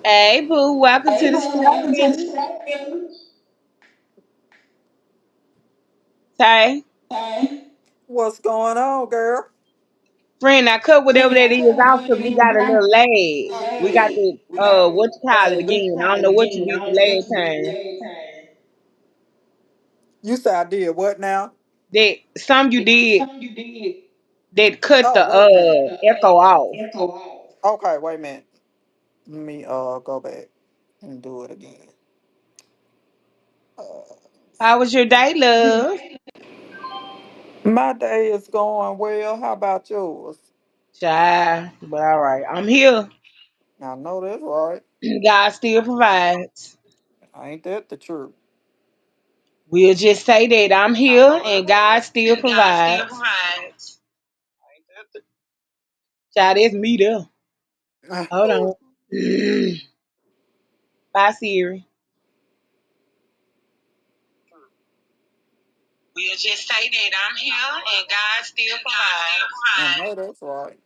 Hey, boo, welcome to the spoken. Say, What's going on, girl? friend, I cut whatever that is off because we got a little lag. We got the, what you call it again? I don't know what you did the last time. You said I did what now? That some you did that cut Oh, the wait a minute. echo off. Okay, wait a minute. Let me go back and do it again. How was your day, love? My day is going well. How about yours? Shy, but all right. I'm here. I know that's right. God still provides. Ain't that the truth? We'll just say that I'm here and God still provides. Child, that's me there. Hold on. Bye, Siri. We'll just say that I'm here and God still I provides. know that's right.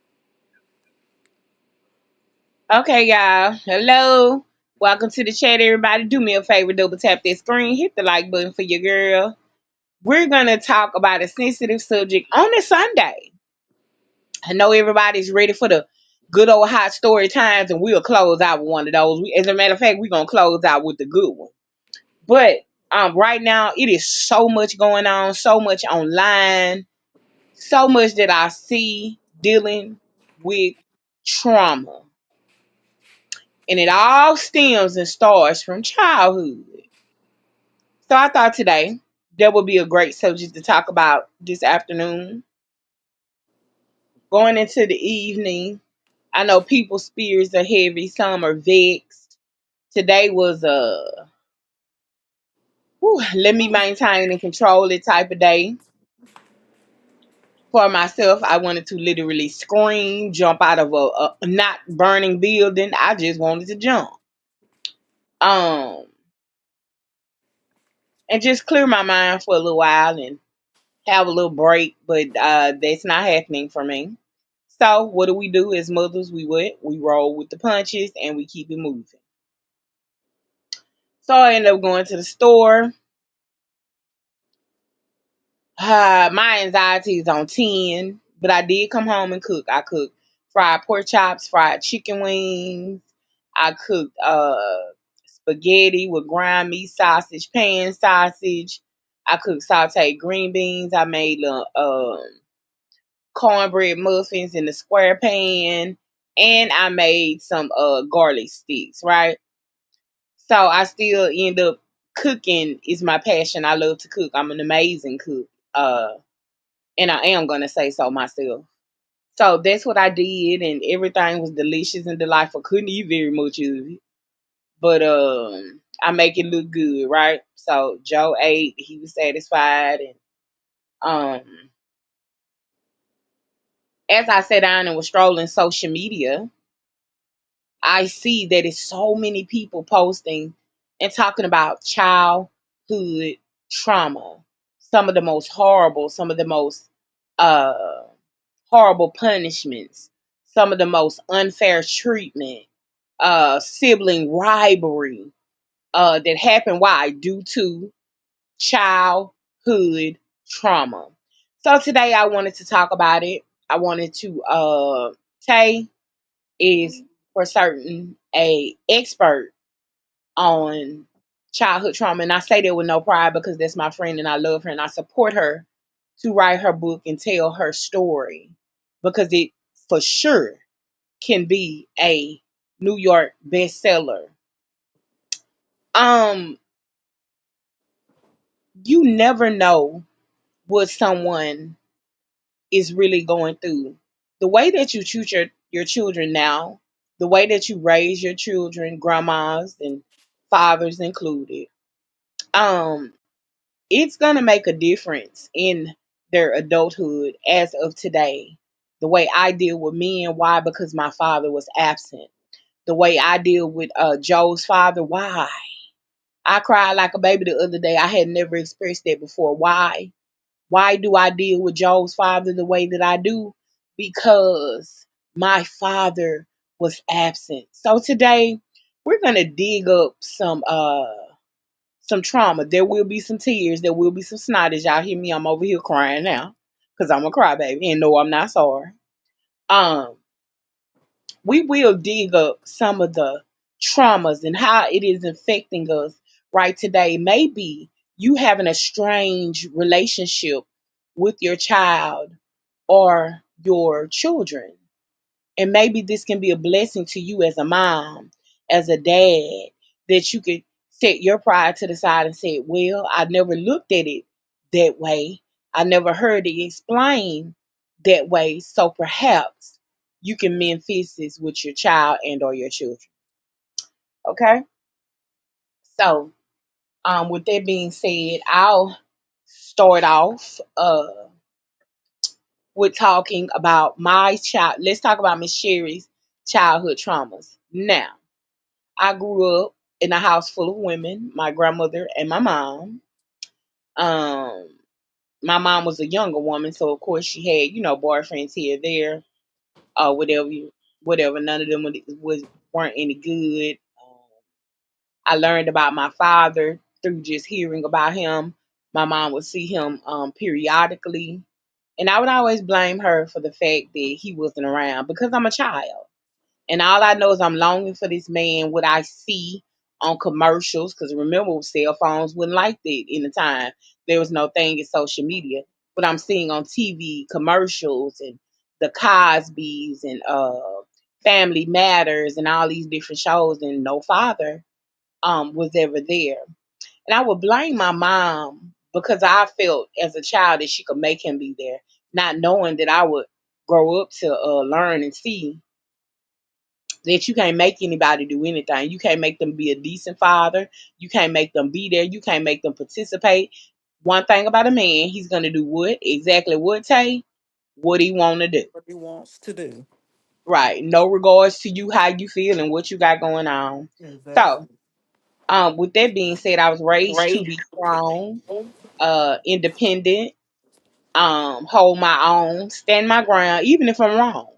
Okay, y'all. Hello. Welcome to the chat, everybody. Do me a favor, double tap that screen, hit the like button for your girl. We're going to talk about a sensitive subject on a Sunday. I know everybody's ready for the good old hot story times, and we'll close out with one of those. As a matter of fact, we're going to close out with the good one. But right now, it is so much going on, so much online, so much that I see dealing with trauma. And it all stems and starts from childhood. So I thought today that would be a great subject to talk about this afternoon. Going into the evening, I know people's spirits are heavy, some are vexed. Today was let me maintain and control it type of day. For myself, I wanted to literally scream, jump out of a not burning building. I just wanted to jump. Um, and just clear my mind for a little while and have a little break, but that's not happening for me. So what do as mothers? We what? We roll with the punches and we keep it moving. So I ended up going to the store. My anxiety is on 10, but I did come home and cook. I cooked fried pork chops, fried chicken wings. I cooked spaghetti with ground meat sausage, pan sausage. I cooked sauteed green beans. I made cornbread muffins in the square pan, and I made some garlic sticks, right? So I still end up cooking is my passion. I love to cook. I'm an amazing cook. And I am gonna say so myself. So that's what I did, and everything was delicious and delightful. Couldn't eat very much of it, but I make it look good, right? So Joe ate, he was satisfied, and um, as I sat down and was strolling social media, I see that it's so many people posting and talking about childhood trauma, some of the most horrible, some of the most uh horrible punishments, some of the most unfair treatment, sibling rivalry that happened. Why? Due to childhood trauma. So today I wanted to talk about it. I wanted to Tay is for certain a expert on childhood trauma. And I say that with no pride because that's my friend and I love her and I support her to write her book and tell her story because it for sure can be a New York bestseller. Um, you never know what someone is really going through. The way that you treat your children now, the way that you raise your children, grandmas and fathers included, um, it's gonna make a difference in their adulthood as of today. The way I deal with men, why? Because my father was absent. The way I deal with Joe's father, why? I cried like a baby the other day. I had never expressed that before. Why? Why do I deal with Joe's father the way that I do? Because my father was absent. So today we're gonna dig up some trauma. There will be some tears, there will be some snot. As y'all hear me, I'm over here crying now. Cause I'm a crybaby and no, I'm not sorry. Um, we will dig up some of the traumas and how it is affecting us right today. Maybe you having a strange relationship with your child or your children. And maybe this can be a blessing to you as a mom, as a dad, that you could set your pride to the side and say, well, I never looked at it that way. I never heard it explained that way. So perhaps you can mend fences with your child and or your children. Okay. So with that being said, I'll start off with talking about my child. Let's talk about Miss Sherry's childhood traumas. Now, I grew up in a house full of women, my grandmother and my mom. Um, my mom was a younger woman, so of course she had, boyfriends here, there, whatever, whatever. None of them weren't any good. I learned about my father through just hearing about him. My mom would see him periodically, and I would always blame her for the fact that he wasn't around because I'm a child. And all I know is I'm longing for this man, what I see on commercials, because remember, cell phones wasn't like that in the time. There was no thing in social media. But I'm seeing on TV commercials and the Cosbys and Family Matters and all these different shows, and no father was ever there. And I would blame my mom because I felt as a child that she could make him be there, not knowing that I would grow up to learn and see that you can't make anybody do anything. You can't make them be a decent father. You can't make them be there. You can't make them participate. One thing about a man, he's gonna do what exactly what Tay, what he want to do. What he wants to do. Right. No regards to you, how you feel, and what you got going on. So, Exactly. with that being said, I was raised to be strong, independent, hold my own, stand my ground, even if I'm wrong.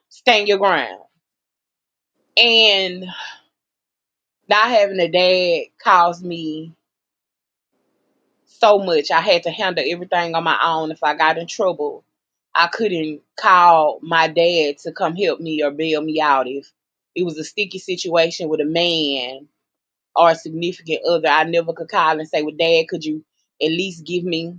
Stand your ground. And not having a dad caused me so much. I had to handle everything on my own. If I got in trouble, I couldn't call my dad to come help me or bail me out. If it was a sticky situation with a man or a significant other, I never could call and say, well, Dad, could you at least give me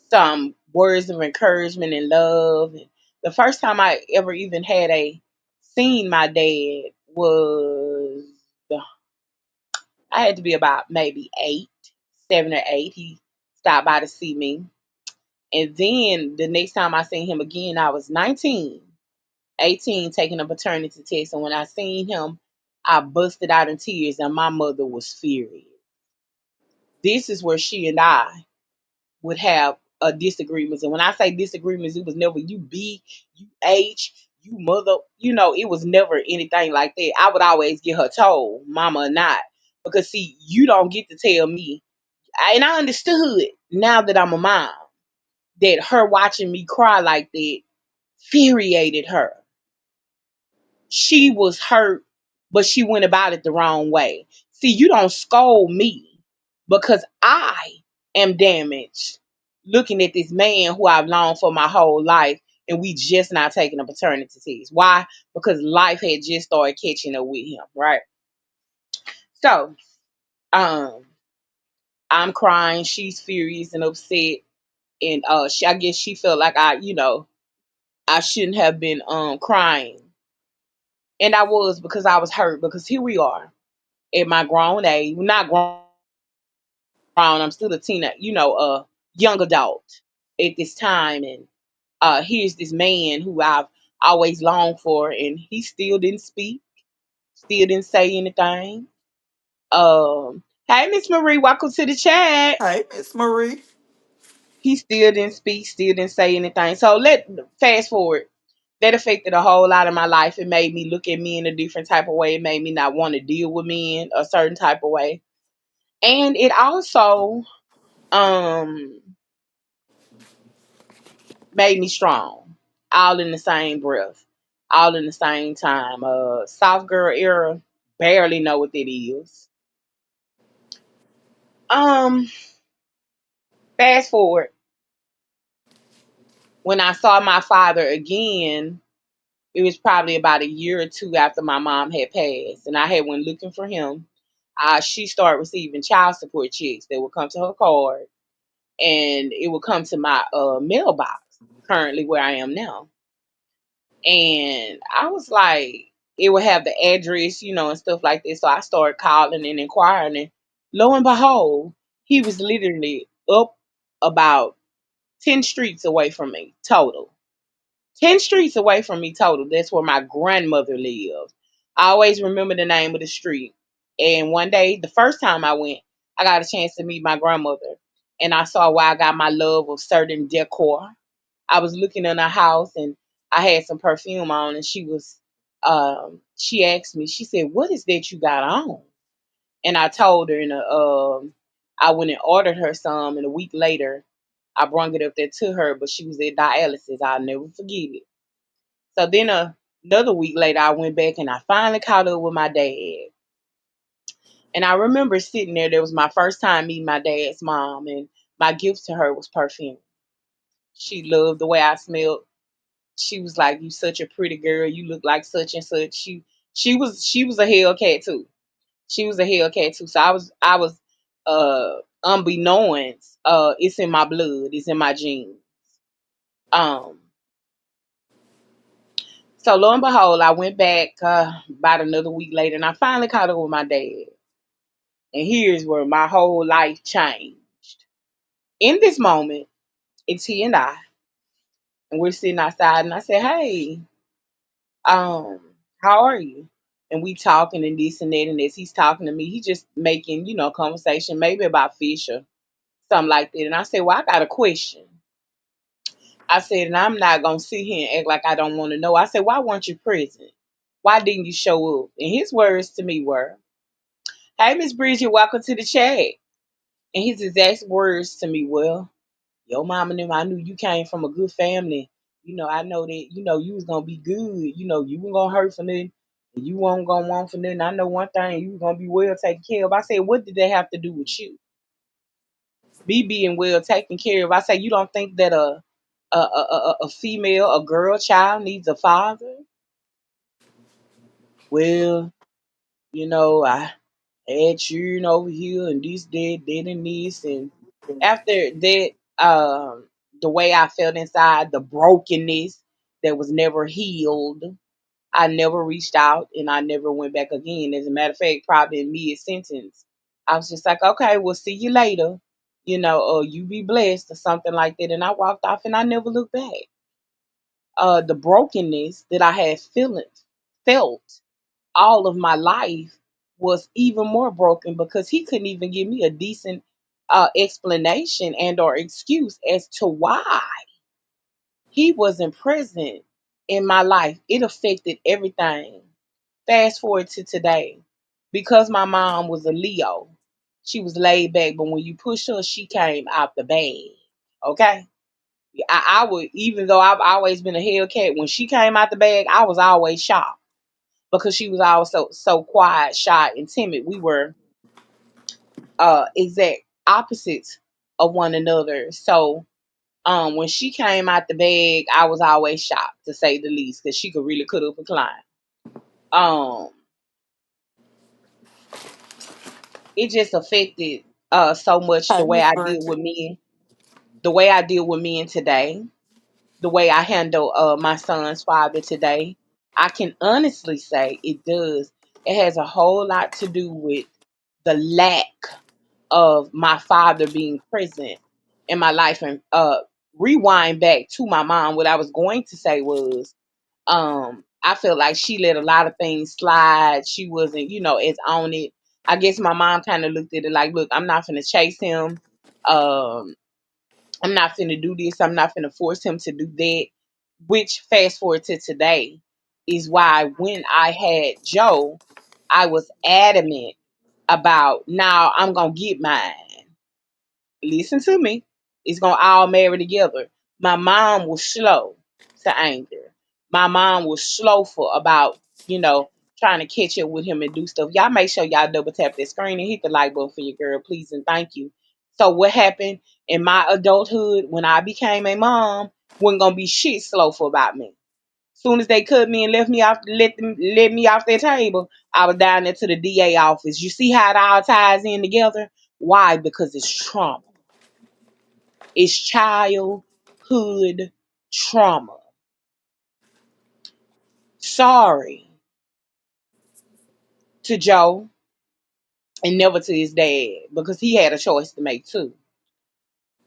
some words of encouragement and love? And the first time I ever even had a seen my dad was I had to be about maybe 7 or 8. He stopped by to see me. And then the next time I seen him again, I was 19, 18, taking a paternity test. And when I seen him, I busted out in tears, and my mother was furious. This is where she and I would have disagreements. And when I say disagreements, it was never you B, you H, you mother. It was never anything like that. I would always get her told, mama or not. Because see, you don't get to tell me. And I understood now that I'm a mom that her watching me cry like that infuriated her. She was hurt, but she went about it the wrong way. See, you don't scold me because I am damaged looking at this man who I've known for my whole life, and we just not taking a paternity test. Why? Because life had just started catching up with him, right? So, um, I'm crying, she's furious and upset, and I guess she felt like I shouldn't have been crying. And I was, because I was hurt, because here we are at my grown age. Not grown, I'm still a teenager, a young adult at this time. And here's this man who I've always longed for, and he still didn't speak, still didn't say anything. Hey, Miss Marie, welcome to the chat. Hey, Miss Marie. He still didn't speak, still didn't say anything. So let fast forward. That affected a whole lot of my life. It made me look at men a different type of way. It made me not want to deal with men a certain type of way. And it also um made me strong, all in the same breath. all in the same time. Soft girl era, barely know what it is. Um, Fast forward, when I saw my father again, it was probably about a year or two after my mom had passed, and I had went looking for him. She started receiving child support checks that would come to her card, and it would come to my mailbox, currently where I am now. And I was like, it would have the address, and stuff like this. So I started calling and inquiring, and lo and behold, he was literally up about 10 streets away from me, total. 10 streets away from me, total. That's where my grandmother lived. I always remember the name of the street. And one day, the first time I went, I got a chance to meet my grandmother. And I saw why I got my love of certain decor. I was looking in her house and I had some perfume on, and she asked me, she said, "What is that you got on?" And I told her, and I went and ordered her some, and a week later, I brung it up there to her, but she was at dialysis. I'll never forget it. So then another week later, I went back and I finally caught up with my dad. And I remember sitting there. That was my first time meeting my dad's mom, and my gift to her was perfume. She loved the way I smelled. She was like, "You such a pretty girl. You look like such and such." She was a Hellcat too. She was a Hellcat too. So I was unbeknownst, it's in my blood. It's in my genes. Um, so lo and behold, I went back about another week later, and I finally caught up with my dad. And here's where my whole life changed. In this moment, it's he and I, and we're sitting outside, and I said, "Hey, um, how are you?" And we talking and this and that, and as he's talking to me, he just making, conversation, maybe about fish or something like that. And I said, "Well, I got a question." I said, "And I'm not gonna sit here and act like I don't want to know." I said, "Why weren't you present? Why didn't you show up?" And his words to me were, "Hey, Miss Bridget, welcome to the chat." And his exact words to me, "Well, your mom and them, I knew you came from a good family. I know that, you was gonna be good. You weren't gonna hurt for nothing. And you weren't gonna want for nothing. I know one thing, you was gonna be well taken care of." I said, "What did they have to do with you? Me being well taken care of." I said, "You don't think that a female, a girl child needs a father?" "Well, I had children over here and this, that, and this." And after that, the way I felt inside, the brokenness that was never healed, I never reached out and I never went back again. As a matter of fact, probably in mid sentence, I was just like, "Okay, we'll see you later, or you be blessed," or something like that. And I walked off and I never looked back. The brokenness that I had felt all of my life was even more broken because he couldn't even give me a decent explanation and or excuse as to why he wasn't present in my life. It affected everything. Fast forward to today, because my mom was a Leo, she was laid back, but when you push her, she came out the bag. Okay. I would, even though I've always been a Hellcat, when she came out the bag, I was always shocked because she was always so quiet, shy, and timid. We were exact opposites of one another. So when she came out the bag, I was always shocked, to say the least, because she could really cut up and climb. Um, it just affected so much Hey, the way Miss I deal Bridget. with men, the way I deal with men today, the way I handle my son's father today. I can honestly say it does. It has a whole lot to do with the lack of my father being present in my life. And rewind back to my mom, what I was going to say was, I felt like she let a lot of things slide. She wasn't, as on it. I guess my mom kind of looked at it like, "Look, I'm not gonna chase him. um I'm not finna do this. I'm not finna force him to do that." Which, fast forward to today, is why when I had Joe, I was adamant about, "Now I'm gonna get mine." Listen to me. It's gonna all marry together. My mom was slow to anger. My mom was slowful about, trying to catch up with him and do stuff. Y'all make sure y'all double tap that screen and hit the like button for your girl, please and thank you. So what happened in my adulthood when I became a mom wasn't gonna be shit slowful about me. Soon as they cut me and let me off their table, I was down there to the DA office. You see how it all ties in together? Why? Because it's trauma. It's childhood trauma. Sorry to Joe and never to his dad because he had a choice to make too.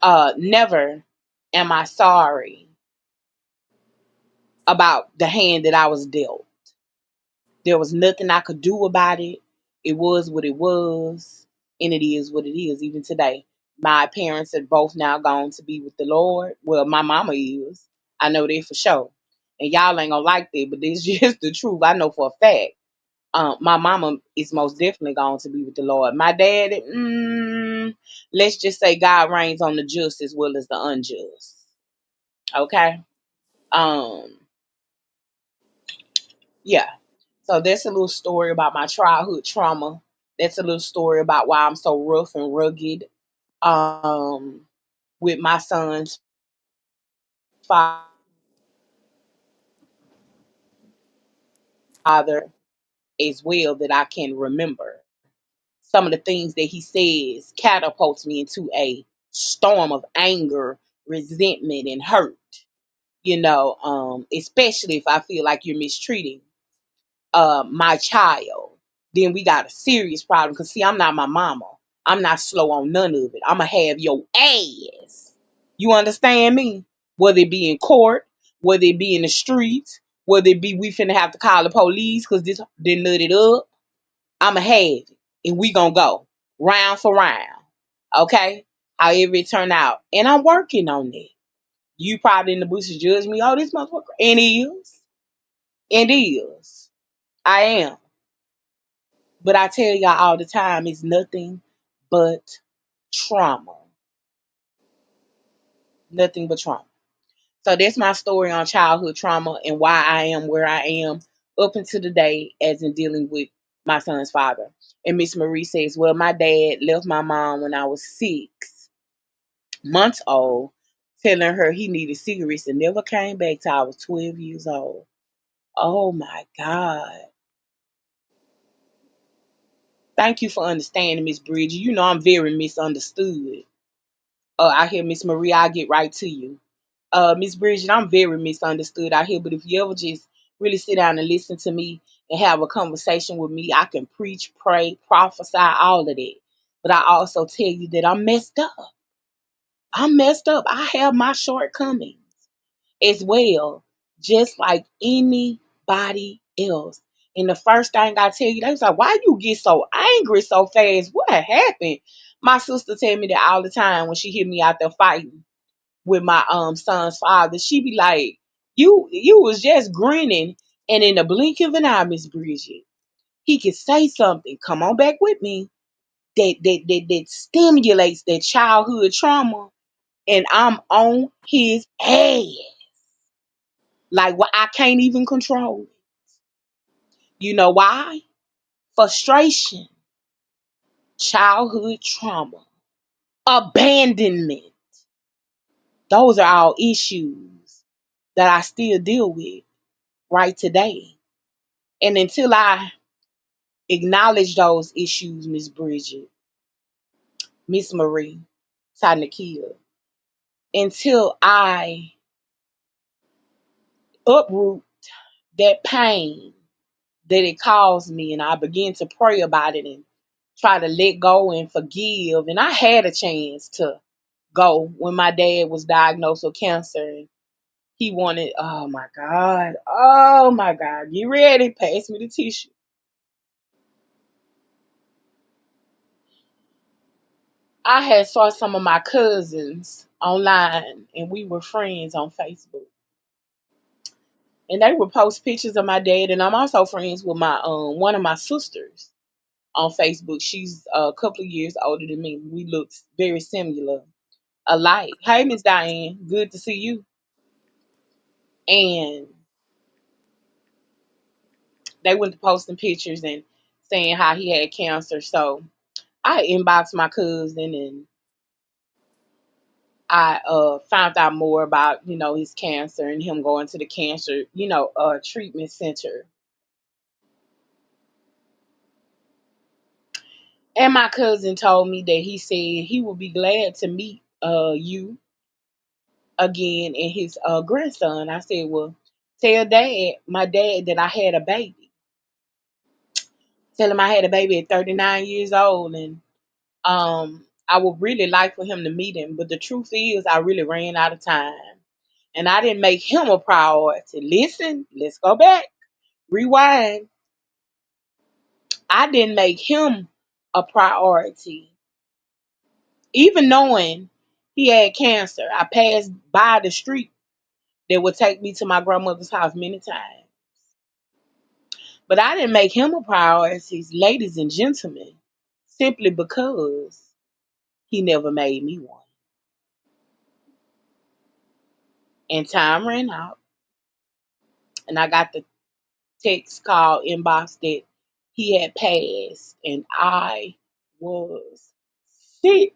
Never am I sorry about the hand that I was dealt. There was nothing I could do about it. It was what it was, and it is what it is, even today. My parents are both now gone to be with the Lord. Well, my mama is. I know that for sure. And y'all ain't gonna like that, but it's just the truth. I know for a fact. My mama is most definitely going to be with the Lord. My dad, let's just say God reigns on the just as well as the unjust. Okay. Um, yeah. So that's a little story about my childhood trauma. That's a little story about why I'm so rough and rugged. Um, with my son's father as well that I can remember. Some of the things that he says catapults me into a storm of anger, resentment, and hurt. Especially if I feel like you're mistreating my child, then we got a serious problem. Because, see, I'm not my mama. I'm not slow on none of it. I'm going to have your ass. You understand me? Whether it be in court, whether it be in the streets, whether it be we finna have to call the police because this didn't nut it up. I'm going to have it. And we going to go round for round. Okay? However it turn out. And I'm working on that. You probably in the bushes judge me. Oh, this motherfucker. And it is. And it is. I am. But I tell y'all all the time, it's nothing but trauma. Nothing but trauma. So that's my story on childhood trauma and why I am where I am up until today as in dealing with my son's father. And Miss Marie says, well, my dad left my mom when I was 6 months old, telling her he needed cigarettes and never came back till I was 12 years old. Oh my God. Thank you for understanding, Miss Bridget. You know I'm very misunderstood. I hear Miss Marie, I'll get right to you. Miss Bridget, I'm very misunderstood out here, but if you ever just really sit down and listen to me and have a conversation with me, I can preach, pray, prophesy, all of that. But I also tell you that I'm messed up. I'm messed up. I have my shortcomings as well, just like anybody else. And the first thing I tell you, they was like, why you get so angry so fast? What happened? My sister tell me that all the time when she hear me out there fighting with my son's father. She be like, you was just grinning, and in the blink of an eye, Miss Bridget, he could say something. Come on back with me. That stimulates that childhood trauma, and I'm on his ass. Like what I can't even control. You know why? Frustration, childhood trauma, abandonment. Those are all issues that I still deal with right today. And until I acknowledge those issues, Miss Bridget, Miss Marie, Tanakia, until I uproot that pain that it caused me and I begin to pray about it and try to let go and forgive. And I had a chance to go when my dad was diagnosed with cancer and he wanted, oh my God, get ready, pass me the tissue. I had saw some of my cousins online and we were friends on Facebook. And they would post pictures of my dad and I'm also friends with my one of my sisters on Facebook. She's a couple of years older than me. We look very similar alike. Hey Miss Diane, good to see you. And They went to posting pictures and saying how he had cancer. So I inboxed my cousin and I found out more about, his cancer and him going to the cancer, treatment center. And my cousin told me that he said he would be glad to meet you again and his grandson. I said, well, tell my dad that I had a baby. Tell him I had a baby at 39 years old, and I would really like for him to meet him. But the truth is, I really ran out of time. And I didn't make him a priority. Listen, let's go back. Rewind. I didn't make him a priority. Even knowing he had cancer, I passed by the street that would take me to my grandmother's house many times. But I didn't make him a priority, ladies and gentlemen, simply because he never made me one. And time ran out, and I got the text call inbox that he had passed, and I was sick.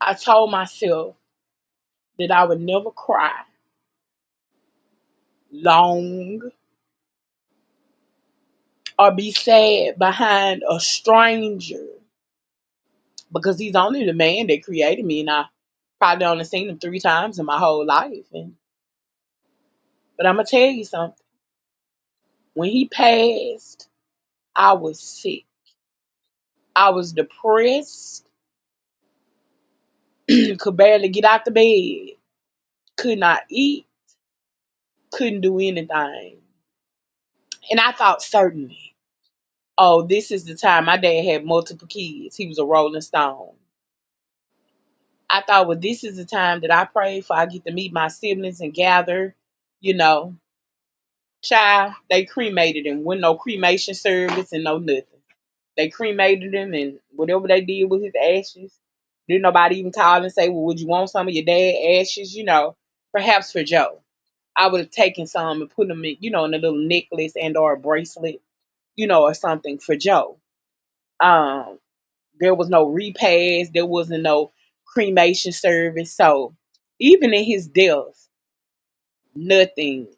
I told myself that I would never cry long or be sad behind a stranger because he's only the man that created me, and I probably only seen him 3 times in my whole life. But I'm gonna tell you something. When he passed, I was sick. I was depressed. Could barely get out the bed. Could not eat. Couldn't do anything. And I thought certainly, oh, this is the time. My dad had multiple kids. He was a Rolling Stone. I thought, well, this is the time that I pray for. I get to meet my siblings and gather, you know. Child, they cremated him with no cremation service and no nothing. They cremated him and whatever they did with his ashes. Didn't nobody even call and say, well, would you want some of your dad's ashes? Perhaps for Joe. I would have taken some and put them in, in a little necklace and or a bracelet, or something for Joe. Um, there was no repast, there wasn't no cremation service. So even in his death, nothing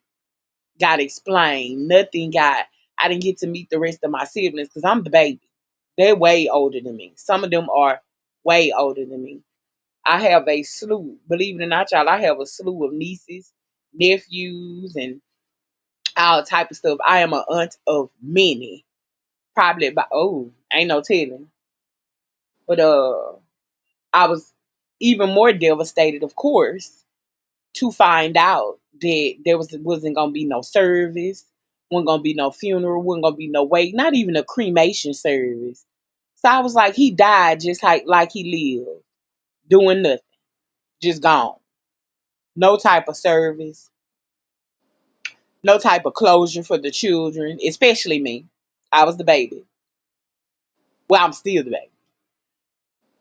got explained. Nothing got I didn't get to meet the rest of my siblings because I'm the baby. They're way older than me. Some of them are way older than me. I have a slew, believe it or not, y'all, I have a slew of nieces, nephews, and all type of stuff. I am an aunt of many. Probably about ain't no telling. But I was even more devastated, of course, to find out that wasn't gonna be no service, wasn't gonna be no funeral, wasn't gonna be no wake, not even a cremation service. So I was like, he died just like he lived, doing nothing, just gone. No type of service, no type of closure for the children, especially me. I was the baby. Well, I'm still the baby.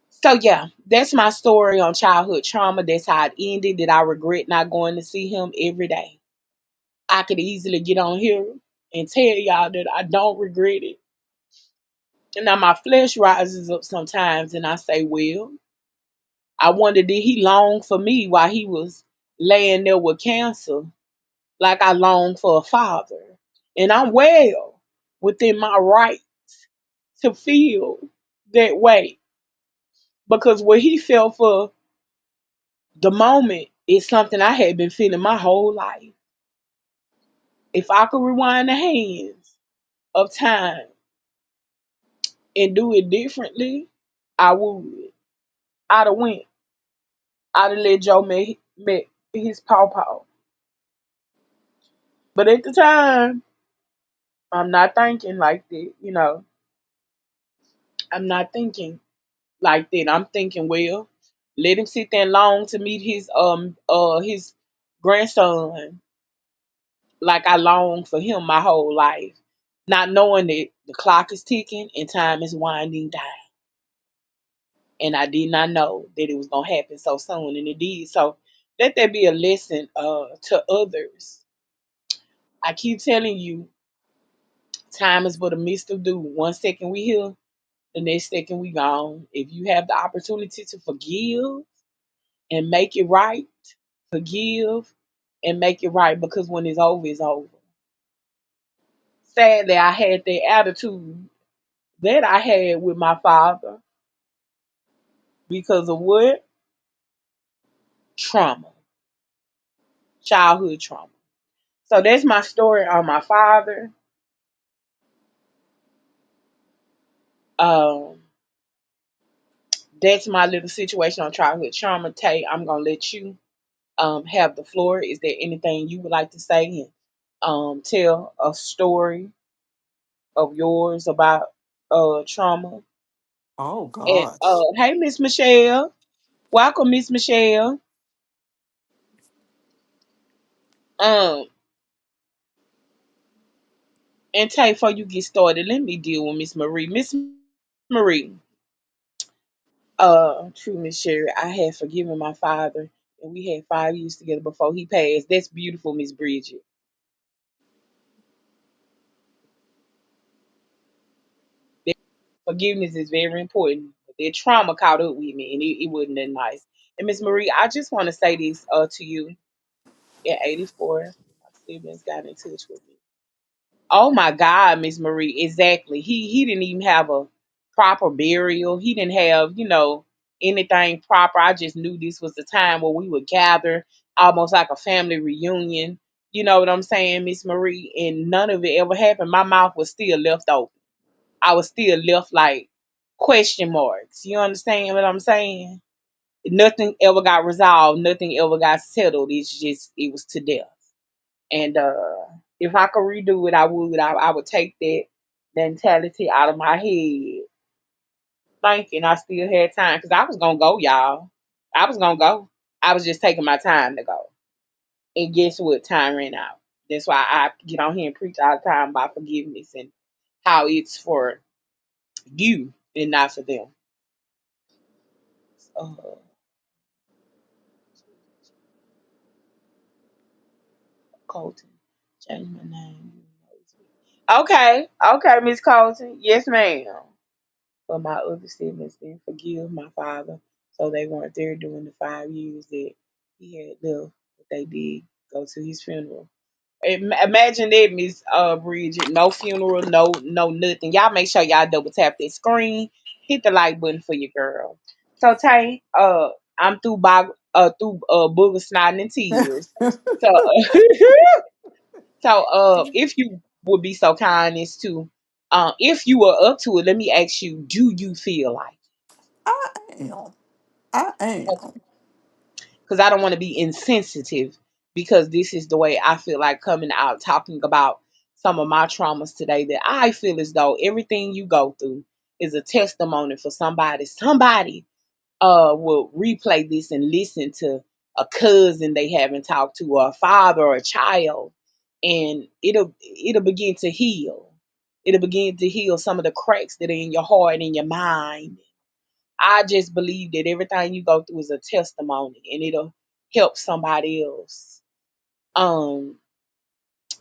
So yeah, that's my story on childhood trauma. That's how it ended. That I regret not going to see him every day. I could easily get on here and tell y'all that I don't regret it. And now my flesh rises up sometimes and I say, well, I wonder did he long for me while he was laying there with cancer, like I long for a father. And I'm well within my right to feel that way. Because what he felt for the moment is something I had been feeling my whole life. If I could rewind the hands of time and do it differently, I would. I'd have went. I'd have let Joe met his pawpaw. But at the time, I'm not thinking like that. I'm not thinking like that. I'm thinking, well, let him sit there and long to meet his grandson like I longed for him my whole life. Not knowing that the clock is ticking and time is winding down. And I did not know that it was gonna happen so soon, and it did. So let that be a lesson to others. I keep telling you, time is but a mist of dew. 1 second we here, the next second we gone. If you have the opportunity to forgive and make it right, forgive and make it right, because when it's over, it's over. Sadly, I had the attitude that I had with my father because of what? Trauma, childhood trauma. So that's my story on my father. Um, that's my little situation on childhood trauma. Tay, I'm gonna let you have the floor. Is there anything you would like to say and tell a story of yours about trauma? Oh And gosh. hey, Miss Michelle, welcome, Miss Michelle. Um, and Tay, before you get started, let me deal with Miss Marie. Miss Marie, true Miss Sherry, I had forgiven my father, and we had 5 years together before he passed. That's beautiful, Miss Bridget. That forgiveness is very important. But that trauma caught up with me, and it wasn't that nice. And Miss Marie, I just want to say this to you. At 84, my siblings got in touch with me. Oh my God, Miss Marie, exactly. He didn't even have a proper burial. He didn't have, anything proper. I just knew this was the time where we would gather, almost like a family reunion. You know what I'm saying, Miss Marie? And none of it ever happened. My mouth was still left open. I was still left like question marks. You understand what I'm saying? Nothing ever got resolved. Nothing ever got settled. It's just it was to death. And if I could redo it, I would. I would take that mentality out of my head, thinking I still had time because I was gonna go, y'all. I was gonna go. I was just taking my time to go. And guess what? Time ran out. That's why I get on here and preach all the time about forgiveness and how it's for you and not for them. Uh, Colton, change my name. Okay, okay, Miss Colton. Yes, ma'am. But my other siblings didn't forgive my father, so they weren't there during the 5 years that he had left. But they did go to his funeral. Imagine that, Miss Bridget. No funeral, no nothing. Y'all make sure y'all double tap that screen. Hit the like button for your girl. So Tay, I'm through booger snotting and tears. So if you would be so kind as to, if you were up to it, let me ask you, do you feel like? I am. I am. Because I don't want to be insensitive, because this is the way I feel like coming out talking about some of my traumas today, that I feel as though everything you go through is a testimony for somebody. Somebody will replay this and listen to a cousin they haven't talked to, or a father or a child, and it'll begin to heal. It'll begin to heal some of the cracks that are in your heart and your mind. I just believe that everything you go through is a testimony, and it'll help somebody else. Um,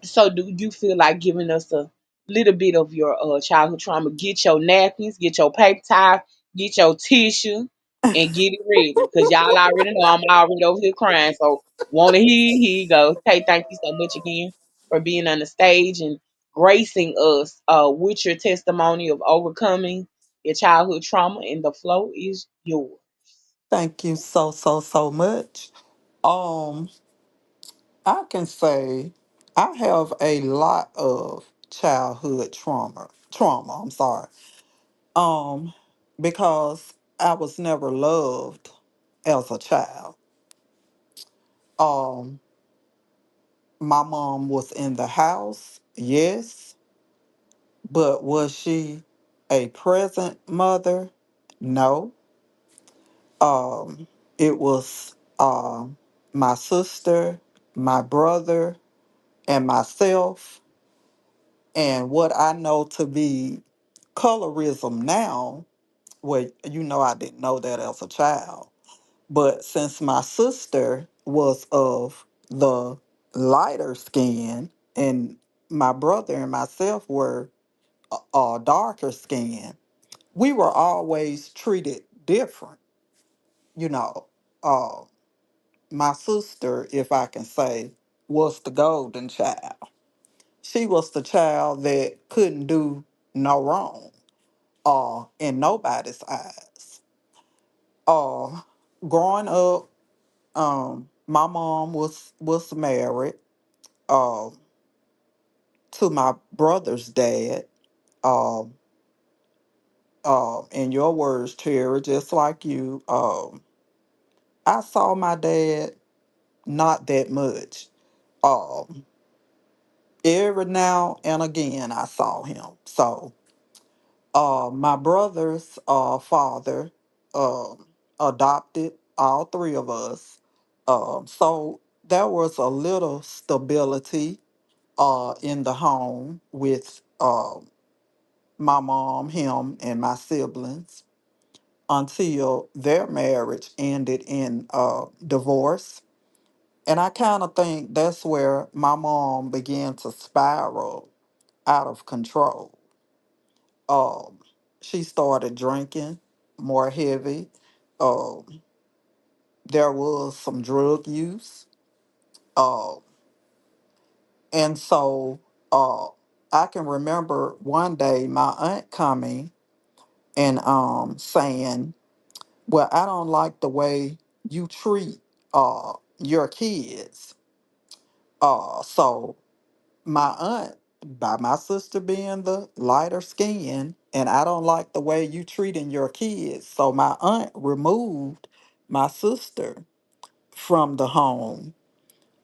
so do you feel like giving us a little bit of your childhood trauma? Get your napkins, get your paper towel, get your tissue, and get it ready. Cause y'all already know I'm already over here crying. So wanna hear, here you go. Hey, thank you so much again for being on the stage and gracing us with your testimony of overcoming your childhood trauma, and the flow is yours. Thank you so so much. Um, I can say I have a lot of childhood trauma. Trauma, I'm sorry. Um, because I was never loved as a child. Um, my mom was in the house, yes, but was she a present mother? No. It was my sister, my brother, and myself. And what I know to be colorism now, well, I didn't know that as a child. But since my sister was of the lighter skin, and my brother and myself were darker skinned. We were always treated different, you know. Uh, my sister, if I can say, was the golden child. She was the child that couldn't do no wrong in nobody's eyes. Uh, growing up, my mom was married uh, to my brother's dad. Um, in your words, Terry, just like you, I saw my dad not that much. Um, every now and again, I saw him. So, my brother's father adopted all three of us. So there was a little stability in the home with my mom, him, and my siblings until their marriage ended in divorce. And I kind of think that's where my mom began to spiral out of control. Um, she started drinking more heavy. Um, there was some drug use. Um, and so uh, I can remember one day my aunt coming and saying, "Well, I don't like the way you treat your kids." So my aunt, by my sister being the lighter skin, and I don't like the way you treating your kids. So my aunt removed my sister from the home.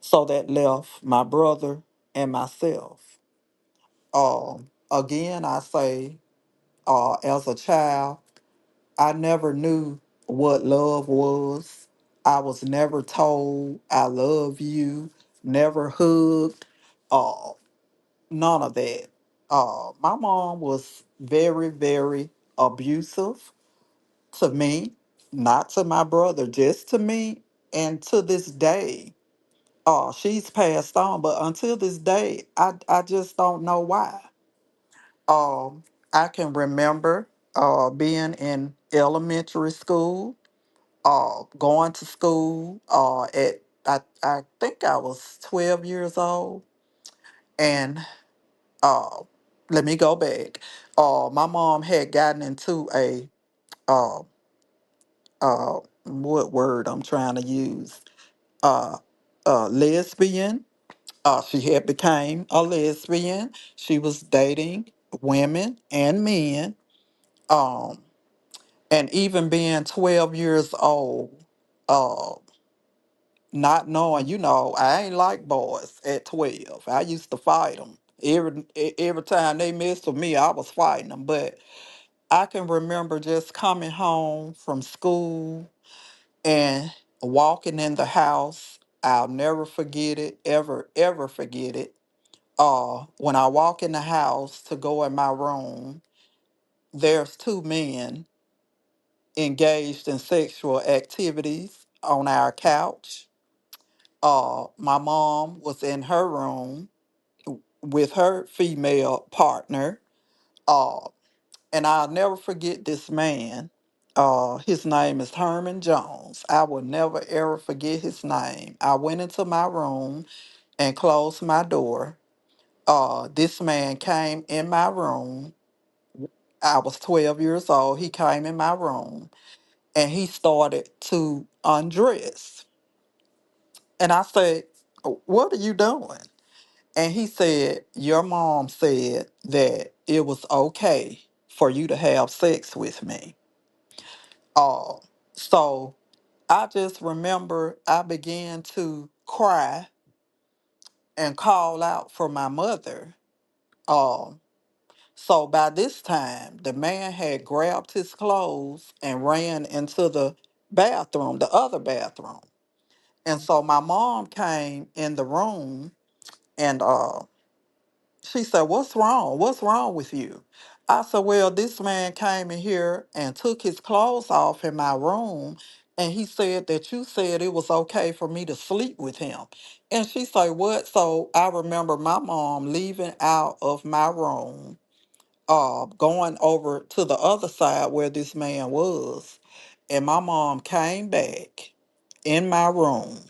So that left my brother and myself. Again, I say, as a child, I never knew what love was. I was never told I love you, never hugged. Uh, None of that. My mom was very, very abusive to me, not to my brother, just to me. And to this day, she's passed on, but until this day, I just don't know why. I can remember being in elementary school, going to school I think I was 12 years old, and uh let me go back. My mom had gotten into a uh what word I'm trying to use? Uh lesbian. She had became a lesbian. She was dating women and men. Um and even being 12 years old, uh not knowing, I ain't like boys at 12. I used to fight them. Every time they messed with me, I was fighting them. But I can remember just coming home from school and walking in the house. I'll never forget it, ever, ever forget it. When I walk in the house to go in my room, there's two men engaged in sexual activities on our couch. My mom was in her room with her female partner. Uh, and I'll never forget this man. His name is Herman Jones. I will never ever forget his name. I went into my room and closed my door. This man came in my room. I was 12 years old. He came in my room and he started to undress. And I said, "What are you doing?" And he said, "Your mom said that it was okay for you to have sex with me." Uh, so I just remember I began to cry and call out for my mother. Um, so by this time, the man had grabbed his clothes and ran into the bathroom, the other bathroom. And so my mom came in the room and she said, "What's wrong? What's wrong with you?" I said, "Well, this man came in here and took his clothes off in my room And he said that you said it was okay for me to sleep with him. And she said, what? So I remember my mom leaving out of my room, going over to the other side where this man was. And my mom came back in my room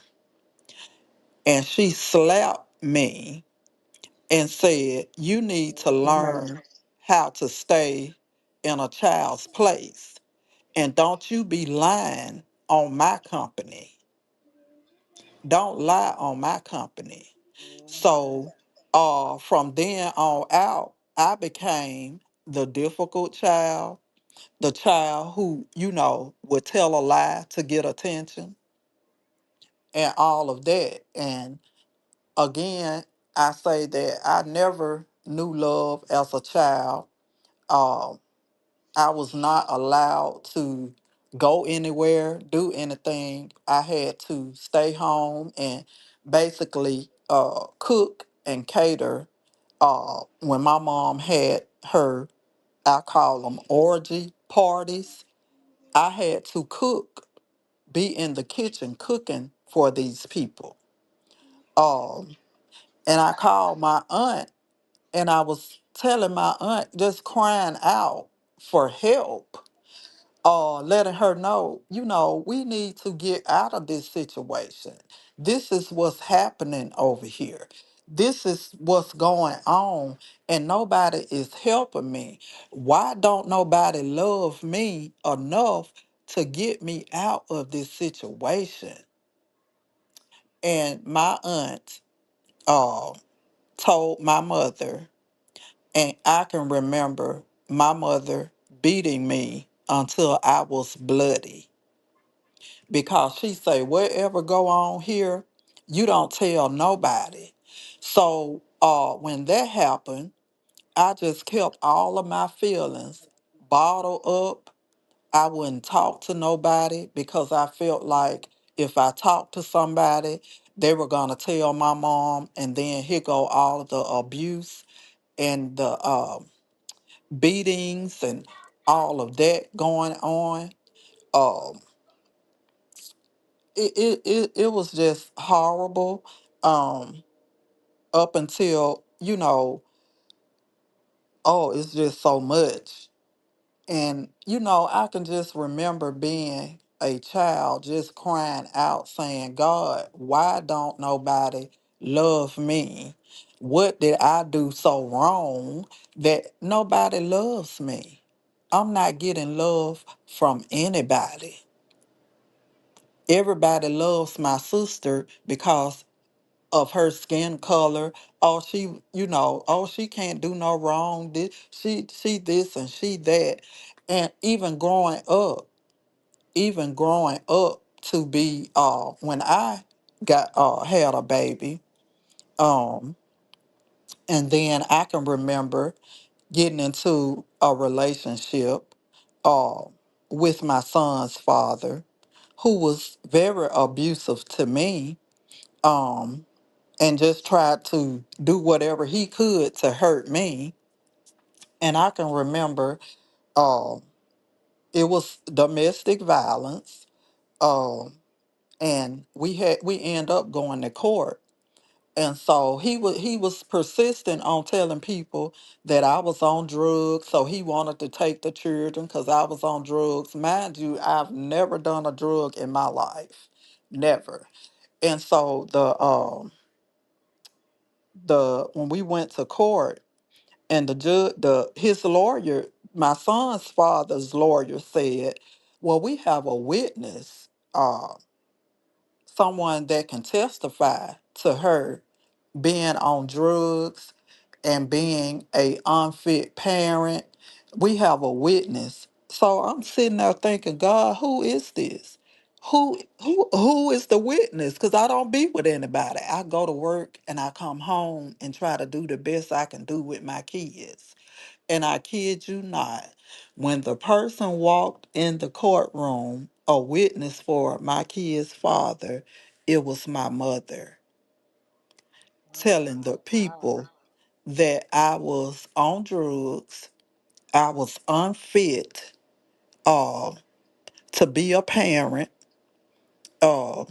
and she slapped me and said, you need to learn how to stay in a child's place. And don't you be lying on my company. Don't lie on my company. So from then on out, I became the difficult child, the child who, would tell a lie to get attention and all of that. And again, I say that I never knew love as a child. Um, I was not allowed to go anywhere, do anything. I had to stay home and basically cook and cater. When my mom had her, I call them orgy parties, I had to cook, be in the kitchen cooking for these people. Um, and I called my aunt and I was telling my aunt, just crying out for help, letting her know, we need to get out of this situation. This is what's happening over here. This is what's going on, and nobody is helping me. Why don't nobody love me enough to get me out of this situation? And my aunt uh, told my mother, and I can remember my mother beating me until I was bloody because she say whatever go on here, you don't tell nobody. So when that happened, I just kept all of my feelings bottled up. I wouldn't talk to nobody because I felt like if I talked to somebody, they were gonna tell my mom, and then here go all the abuse and the beatings and all of that going on. Um, it was just horrible, um up until, oh, it's just so much. And I can just remember being a child just crying out saying, God, why don't nobody love me? What did I do so wrong that nobody loves me? I'm not getting love from anybody. Everybody loves my sister because of her skin color. Oh, she can't do no wrong. She this and she that. And even growing up to be when I got had a baby, um, and then I can remember getting into a relationship uh with my son's father, who was very abusive to me. Um and just tried to do whatever he could to hurt me. And I can remember um, it was domestic violence, um, and we end up going to court. And so he was persistent on telling people that I was on drugs, so he wanted to take the children because I was on drugs. Mind you, I've never done a drug in my life, never. And so the when we went to court, and the judge, his lawyer, my son's father's lawyer said, well, we have a witness, someone that can testify to her being on drugs and being a unfit parent. We have a witness. So I'm sitting there thinking, God, who is this? Who is the witness? Because I don't be with anybody. I go to work and I come home and try to do the best I can do with my kids. And I kid you not, when the person walked in the courtroom, a witness for my kid's father, it was my mother telling the people that I was on drugs, I was unfit uh, to be a parent, uh,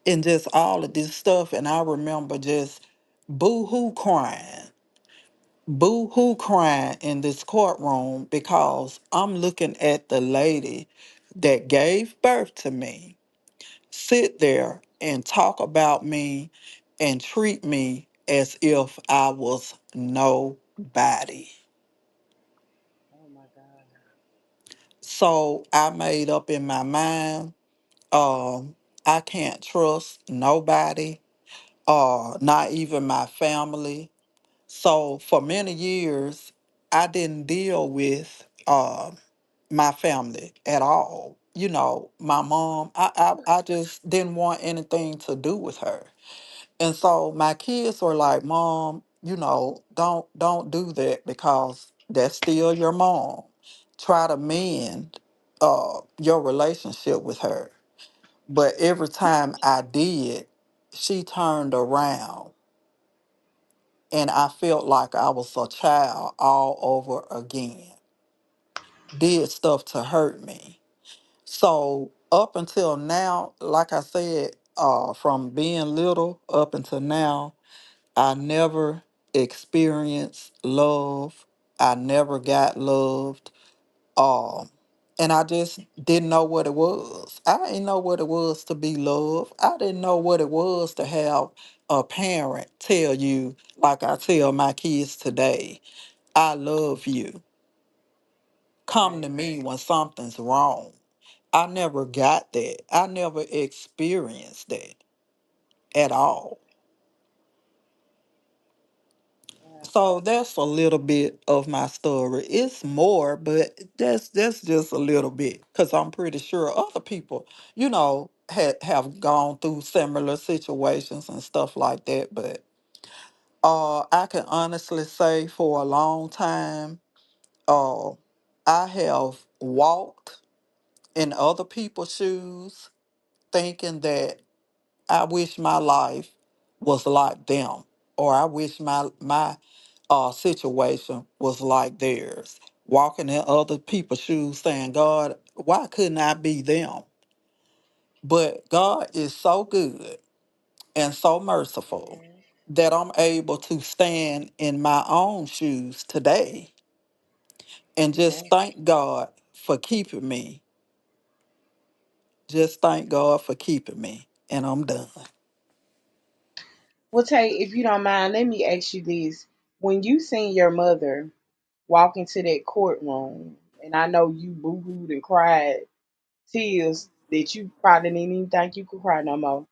and just all of this stuff. And I remember just boo hoo crying in this courtroom because I'm looking at the lady that gave birth to me sit there and talk about me and treat me as if I was nobody. Oh my God. So I made up in my mind, I can't trust nobody, not even my family. So for many years, I didn't deal with my family at all. You know, my mom, I just didn't want anything to do with her. And so my kids were like, "Mom, you know, don't do that because that's still your mom. Try to mend your relationship with her." But every time I did, she turned around and I felt like I was a child all over again. Did stuff to hurt me. So up until now, like I said, from being little up until now, I never experienced love. I never got loved. Um, and I just didn't know what it was. I didn't know what it was to be loved. I didn't know what it was to have a parent tell you, like I tell my kids today, I love you. Come to Right. me when something's wrong. I never got that. I never experienced that at all. Yeah. So that's a little bit of my story. It's more, but that's just a little bit because I'm pretty sure other people, have gone through similar situations and stuff like that. But I can honestly say for a long time, uh, I have walked in other people's shoes, thinking that I wish my life was like them, or I wish my situation was like theirs. Walking in other people's shoes, saying, "God, why couldn't I be them?" But God is so good and so merciful Mhm. that I'm able to stand in my own shoes today and just Amen. thank God for keeping me. Just thank God for keeping me. And I'm done. Well, Tay, if you don't mind, let me ask you this. When you seen your mother walk into that courtroom, and I know you boo-hooed and cried tears that you probably didn't even think you could cry no more.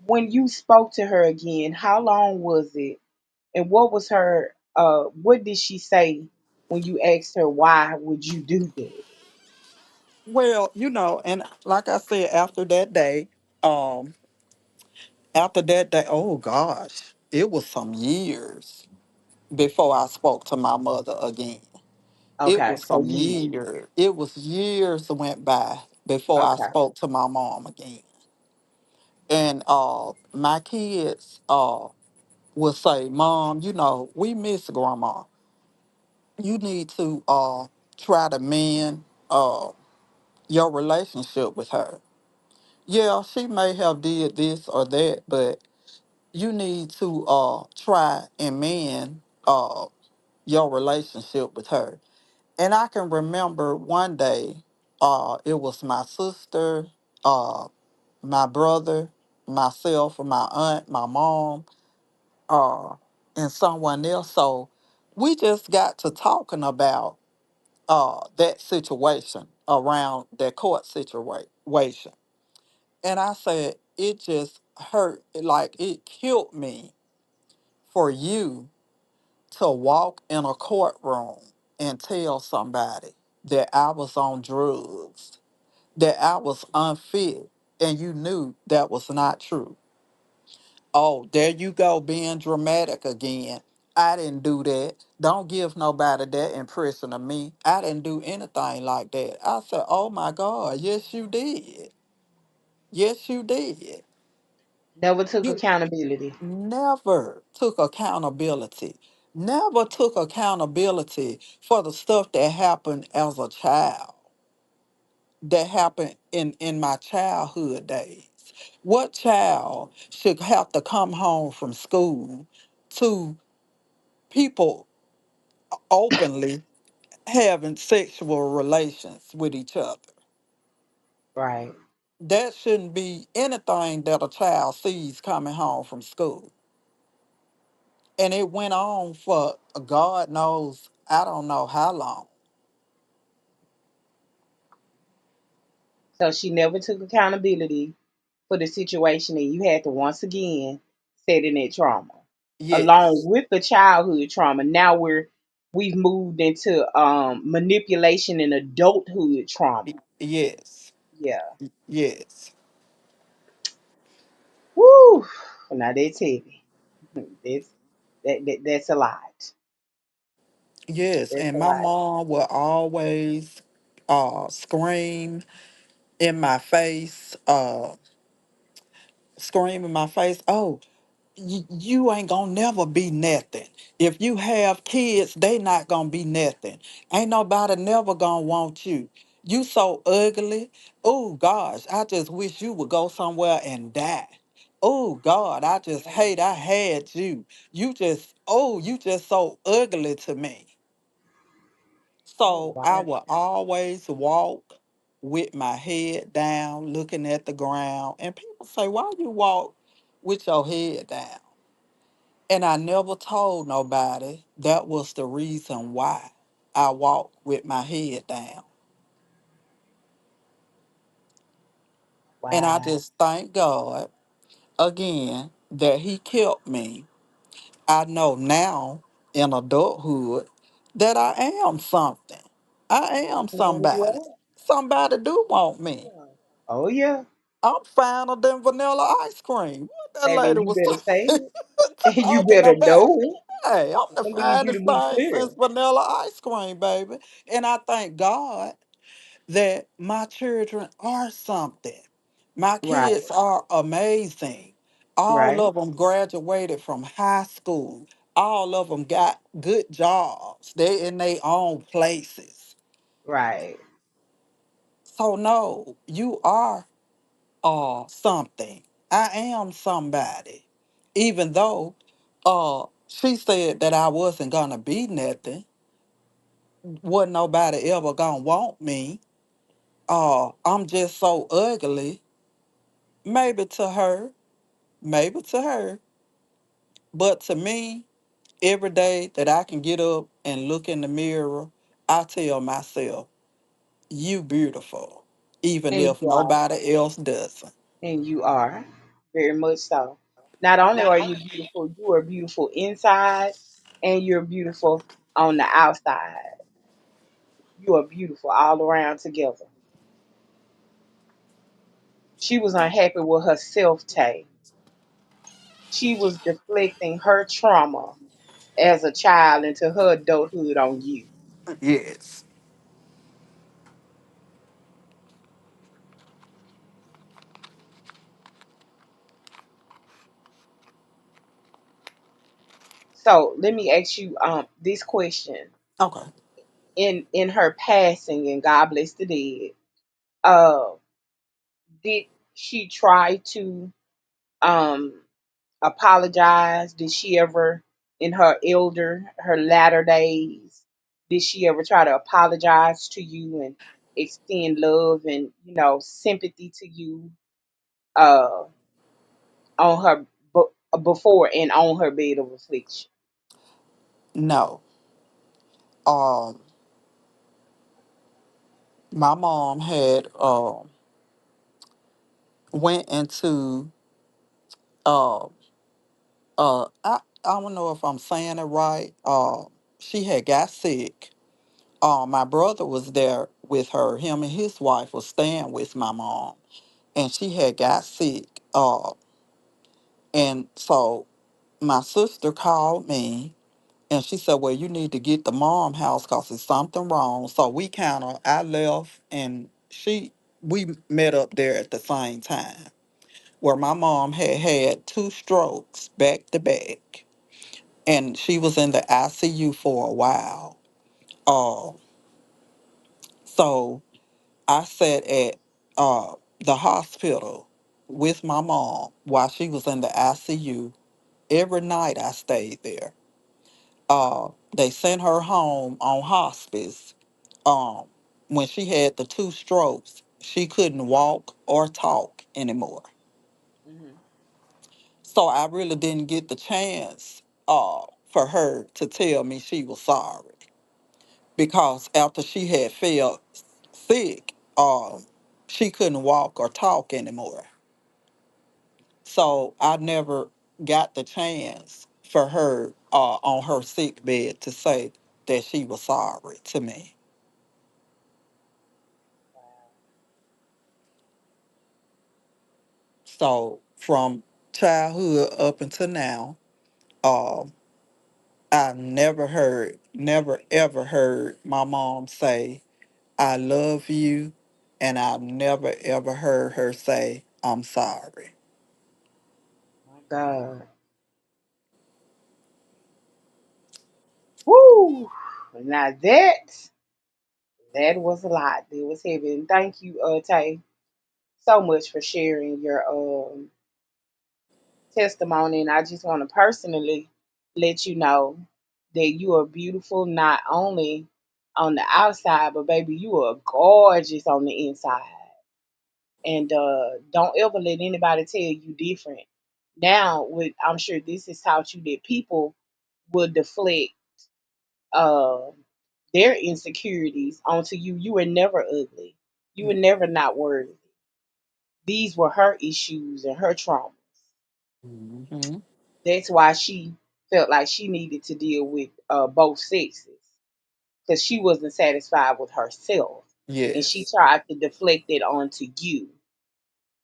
When you spoke to her again, how long was it? And what was her what did she say when you asked her why would you do that? Well, and like I said, um, after that day, oh gosh, it was some years before I spoke to my mother again. It Okay, was so some yeah. years. It was years went by before I Okay. spoke to my mom again. And my kids would say, "Mom, we miss grandma. You need to try to mend your relationship with her. Yeah, she may have did this or that, but you need to try and mend your relationship with her." And I can remember one day, it was my sister, uh, my brother, myself, and my aunt, my mom, uh, and someone else. So we just got to talking about that situation around that court situation. And I said, it just hurt, like it killed me for you to walk in a courtroom and tell somebody that I was on drugs, that I was unfit, and you knew that was not true. Oh, there you go, being dramatic again. I didn't do that. Don't give nobody that impression of me. I didn't do anything like that. I said, oh my God, yes, you did. Yes, you did. Never took You accountability. never took accountability. Never took accountability for the stuff that happened as a child. that happened in my childhood days. What child should have to come home from school to people openly having sexual relations with each other? Right. That shouldn't be anything that a child sees coming home from school. And it went on for God knows, I don't know how long. So she never took accountability for the situation, and you had to once again set in that trauma. Along Yes, with the childhood trauma, now we've moved into manipulation and adulthood trauma. yes, Yeah. yes, Woo! Now that's heavy. That's that's a lot. yes. That's And a my lot. mom will always scream in my face, scream in my face. Oh, you ain't gonna never be nothing. If you have kids, they not gonna be nothing. Ain't nobody never gonna want you. You so ugly. Oh gosh, I just wish you would go somewhere and die. Oh God, I just hate I had you. You just so ugly to me. Oh So I wow. will always walk with my head down, looking at the ground. And people say, why you walk with your head down? And I never told nobody that was the reason why I walk with my head down. And I Wow. just thank God again that He kept me. I know now in adulthood that I am something. I am Oh somebody. yeah. Somebody do want me. Yeah. Oh yeah. I'm finer than vanilla ice cream. What that Baby, lady you was better say it. And you talking better about. know it. Hey, I'm the I need you to finest be thing clear. since vanilla ice cream, baby. And I thank God that my children are something. My Right. kids are amazing. All Right. of them graduated from high school. All of them got good jobs. They in their own places. Right. So no, you are something. I am somebody. Even though she said that I wasn't gonna be nothing, wasn't nobody ever gonna want me. I'm just so ugly. Maybe to her, maybe to her. But to me, every day that I can get up and look in the mirror, I tell myself, you beautiful. Even And if you are. nobody else doesn't. And you are. Very much so. Not only are you beautiful, you are beautiful inside and you're beautiful on the outside. You are beautiful all around together. She was unhappy with herself, Tay. She was deflecting her trauma as a child into her adulthood on you. Yes. So let me ask you this question. Okay. In her passing, and God bless the dead, uh did she try to um apologize? Did she ever, in her latter days, did she ever try to apologize to you and extend love and sympathy to you uh on her before and on her bed of affliction? No. Um, my mom had went into uh I don't know if I'm saying it right. She had got sick. My brother was there with her. Him and his wife was staying with my mom, and she had got sick. And so my sister called me, and she said, "Well, you need to get the mom house because there's something wrong." So I left, and we met up there at the same time, where my mom had had two strokes back to back, and she was in the ICU for a while. Uh, so I sat at the hospital with my mom while she was in the ICU. Every night I stayed there. They sent her home on hospice. Um, when she had the two strokes, she couldn't walk or talk anymore. Hmm. So I really didn't get the chance for her to tell me she was sorry because after she had felt sick, she couldn't walk or talk anymore. So I never got the chance for her on her sick bed to say that she was sorry to me. So from childhood up until now, um, I never ever heard my mom say, I love you, and I've never ever heard her say, I'm sorry. My God. Woo! Now that was a lot. It was heavy. And thank you, Tay, so much for sharing your testimony. And I just want to personally let you know that you are beautiful not only on the outside, but baby, you are gorgeous on the inside. And don't ever let anybody tell you different. Now, with I'm sure this has taught you that people will deflect uh, their insecurities onto you. You were never ugly. You were never not worthy. These were her issues and her traumas. Mm-hmm. That's why she felt like she needed to deal with both sexes because she wasn't satisfied with herself. And she Yes. tried to deflect it onto you.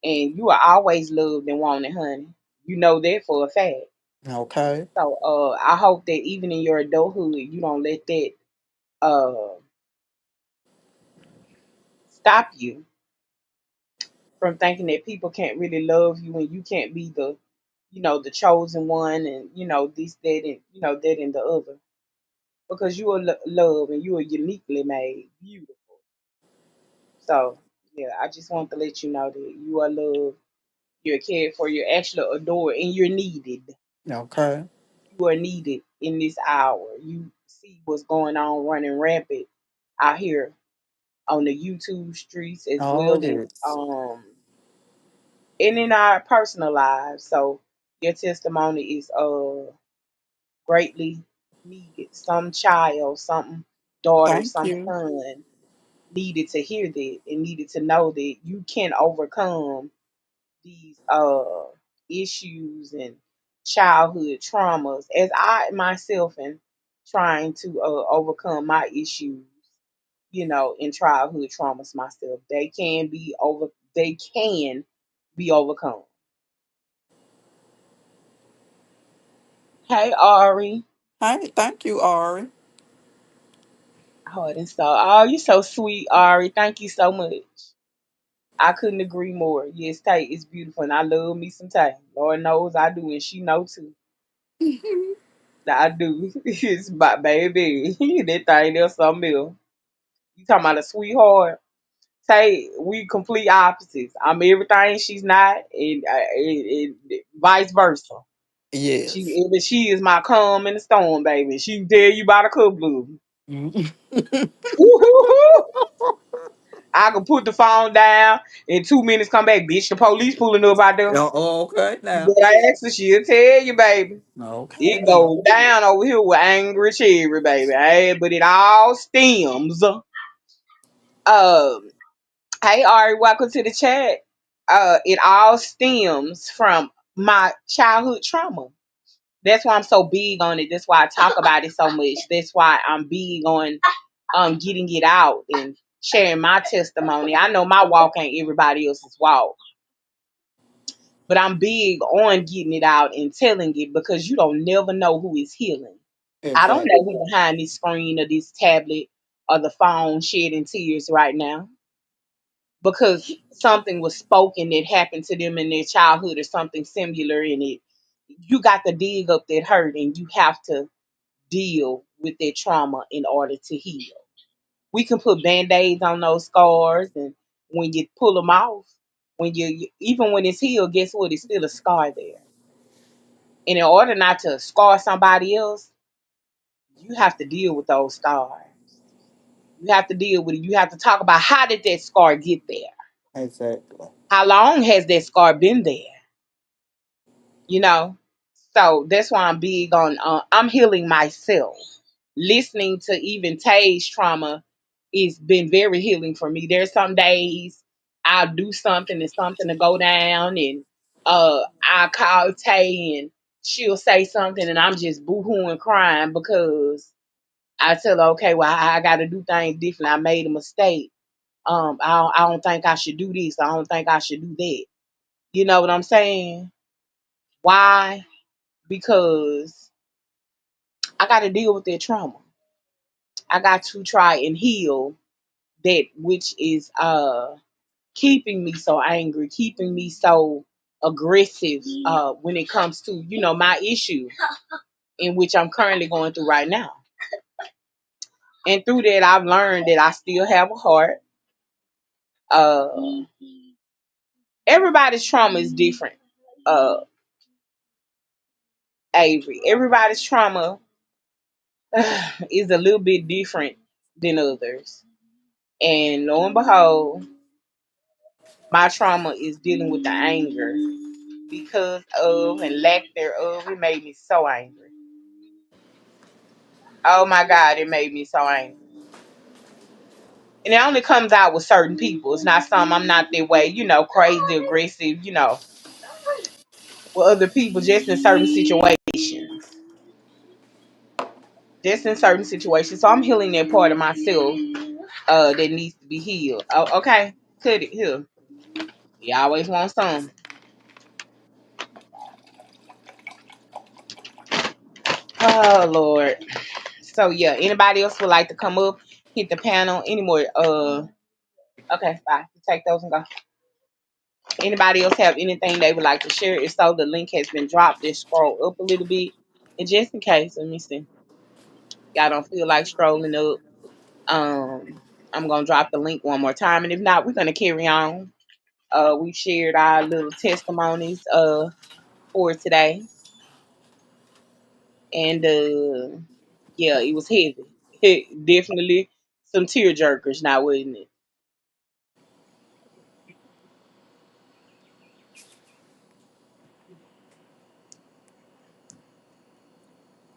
And you are always loved and wanted, honey. You know that for a fact. Okay. So I hope that even in your adulthood, you don't let that uh, stop you from thinking that people can't really love you and you can't be the, the chosen one and, this, that, and, that and the other. Because you are love and you are uniquely made, beautiful. So, yeah, I just want to let you know that you are loved, you're cared for, you're actually adored, and you're needed. Okay. You are needed in this hour. You see what's going on running rampant out here on the YouTube streets as Oh, well as yes. and in our personal lives. So your testimony is greatly needed. Some child, some daughter, Thank some you. son needed to hear that and needed to know that you can overcome these issues and childhood traumas as I myself am trying to overcome my issues, in childhood traumas myself. They can be overcome. Hey Ari. Hey, thank you, Ari. Oh, you're so sweet, Ari. Thank you so much. I couldn't agree more. Yes, Tay is beautiful and I love me some Tay. Lord knows I do and she know too. That I do. It's my baby. That thing there's something else. You talking about a sweetheart? Say we complete opposites. I'm everything she's not, and vice versa. Yes. She is my calm in the storm, baby. She can tell you about a cup blue. Mhm. I can put the phone down in 2 minutes. Come back, bitch. The police pulling up out there. Oh, okay You now. better ask her. She'll tell you, baby. Okay It now. goes down over here with angry cherry, baby. Hey, but it all stems. Um, hey Ari, welcome to the chat. It all stems from my childhood trauma. That's why I'm so big on it. That's why I talk about it so much. That's why I'm big on getting it out and sharing my testimony. I know my walk ain't everybody else's walk, but I'm big on getting it out and telling it because you don't never know who is healing. I don't know Exactly. who behind this screen or this tablet or the phone shedding tears right now because something was spoken that happened to them in their childhood or something similar in it. You got to dig up that hurt and you have to deal with that trauma in order to heal. We can put band-aids on those scars, and when you pull them off, when even when it's healed, guess what? It's still a scar there. And in order not to scar somebody else, you have to deal with those scars. You have to deal with it. You have to talk about how did that scar get there? Exactly. How long has that scar been there? You know? So that's why I'm big on I'm healing myself. Listening to even Tay's trauma it's been very healing for me. There's some days I'll do something and something to go down, and I'll call Tay and she'll say something and I'm just boohooing crying because I tell her, okay, well, I got to do things different. I made a mistake. I don't think I should do this. I don't think I should do that. You know what I'm saying? Why? Because I got to deal with that trauma. I got to try and heal that which is keeping me so angry, keeping me so aggressive when it comes to my issue in which I'm currently going through right now. And through that, I've learned that I still have a heart. Uh, Everybody's trauma is different. Avery, everybody's trauma is a little bit different than others. And lo and behold, my trauma is dealing with the anger because of and lack thereof. It made me so angry. Oh my God, it made me so angry. And it only comes out with certain people. It's not some I'm not that way, crazy, aggressive, with other people just in certain situations. Just in certain situations. So I'm healing that part of myself that needs to be healed. Oh, okay. Cut it here. You always want some. Oh Lord. So yeah, anybody else would like to come up, hit the panel, any more okay, bye. Take those and go. Anybody else have anything they would like to share? If so, the link has been dropped. Just scroll up a little bit. And just in case, let me see. Y'all don't feel like scrolling up. I'm gonna drop the link one more time. And if not, we're gonna carry on. We've shared our little testimonies for today. And yeah, it was heavy. Definitely some tear jerkers now, wasn't it?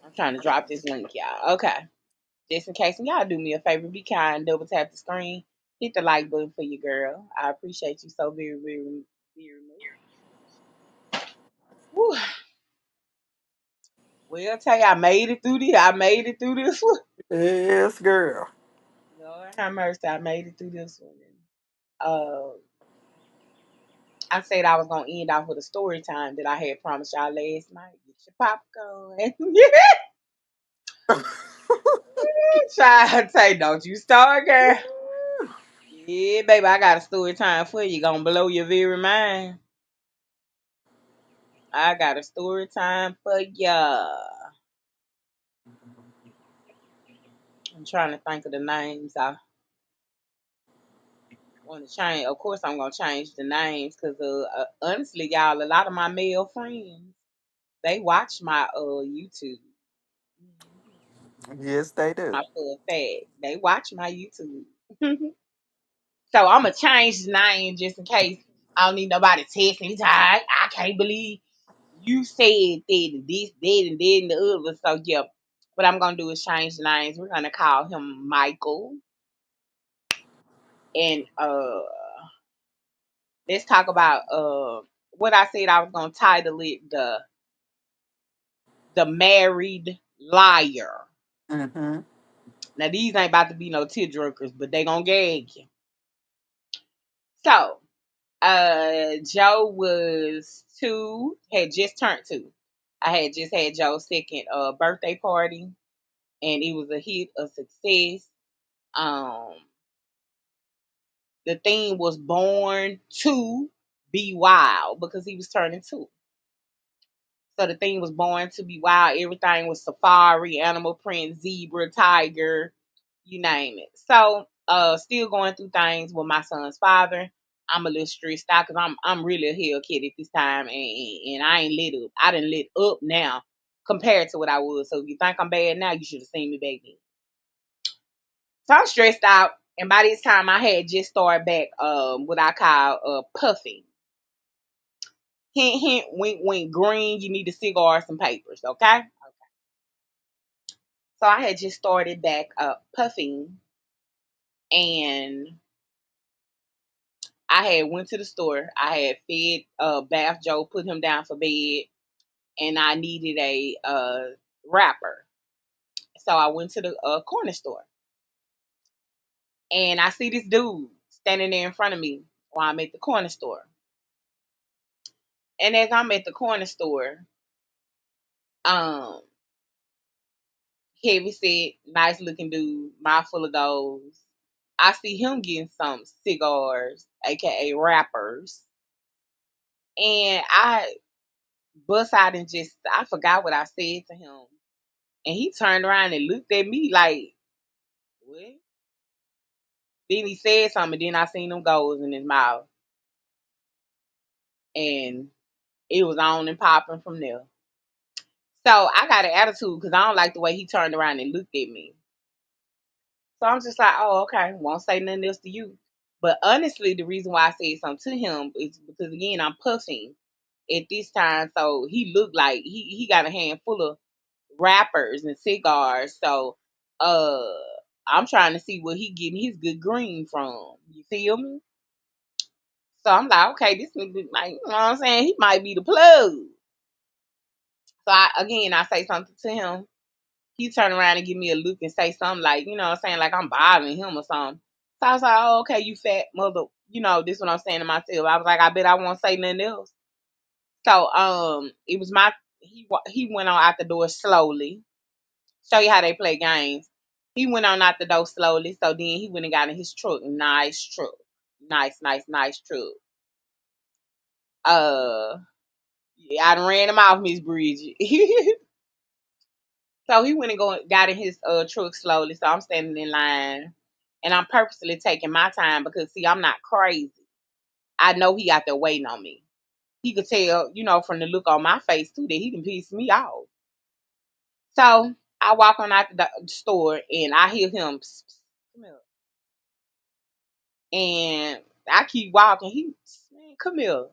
I'm trying to drop this link, y'all. Okay. Just in case, and y'all do me a favor, be kind, double tap the screen, hit the like button for your girl. I appreciate you so very, very, very much. Whew. Well, tell you, I made it through this. I made it through this one. Yes, girl. Lord have mercy, I made it through this one. Uh, I said I was gonna end off with a story time that I had promised y'all last night. Get your popcorn. Try to say, don't you start, girl. Yeah, baby, I got a story time for you. Gonna blow your very mind. I got a story time for ya. I'm trying to think of the names I want to change. Of course, I'm gonna change the names because, honestly, y'all, a lot of my male friends they watch my YouTube. Mhm. Yes, they do. My full fact, they watch my YouTube. So I'm gonna change the name just in case I don't need nobody texting me. I can't believe you said that and this, that, and that, and the other. So yeah, what I'm gonna do is change the names. We're gonna call him Michael, and let's talk about what I said. I was gonna title it the married liar. Mm-hmm. Now these ain't about to be no tearjerkers, but they gonna gag you. So Joe was 2, had just turned 2. I had just had Joe's second birthday party, and it was a hit, a success. Um, the thing was born to be wild because he was turning 2. So the thing was born to be wild. Everything was safari, animal print, zebra, tiger. you name it. So, still going through things with my son's father. I'm a little stressed out because I'm really a hell kid at this time, and I ain't lit up. I didn't lit up now compared to what I was. So if you think I'm bad now, you should have seen me back then. So I'm stressed out, and by this time I had just started back what I call puffing. Hint hint wink wink green. You need a cigar, some papers, okay? So I had just started back puffing, and I had went to the store. I had fed Bath Joe, put him down for bed, and I needed a wrapper. So I went to the corner store, and I see this dude standing there in front of me while I'm at the corner store. And as I'm at the corner store, um, heavy set, nice looking dude, mouth full of goals. I see him getting some cigars, aka wrappers, and I bust out and just I forgot what I said to him. And he turned around and looked at me like, what? Then he said something, then I seen them goals in his mouth. And it was on and popping from there. So I got an attitude because I don't like the way he turned around and looked at me. So I'm just like, oh, okay, won't say nothing else to you. But honestly, the reason why I said something to him is because again, I'm puffing at this time. So he looked like he got a handful of wrappers and cigars. So uh I'm trying to see where he getting his good green from. You feel me? So I'm like, okay, this nigga, like, you know what I'm saying? He might be the plug. So I say something to him. He turn around and give me a look and say something like, you know what I'm saying, like I'm bothering him or something. So I was like, oh, okay, you fat mother. This is what I'm saying to myself. I was like, I bet I won't say nothing else. So it was he went on out the door slowly. Show you how they play games. He went on out the door slowly. So then he went and got in his truck. Nice truck. Nice truck. Uh yeah, I done ran him off, Miss Bridget. So he went and got in his truck slowly. So I'm standing in line, and I'm purposely taking my time because see, I'm not crazy. I know he out there waiting on me. He could tell, from the look on my face too, that he can piss me off. So I walk on out the store and I hear him, "Psst, psst, come here." And I keep walking. Man, come here.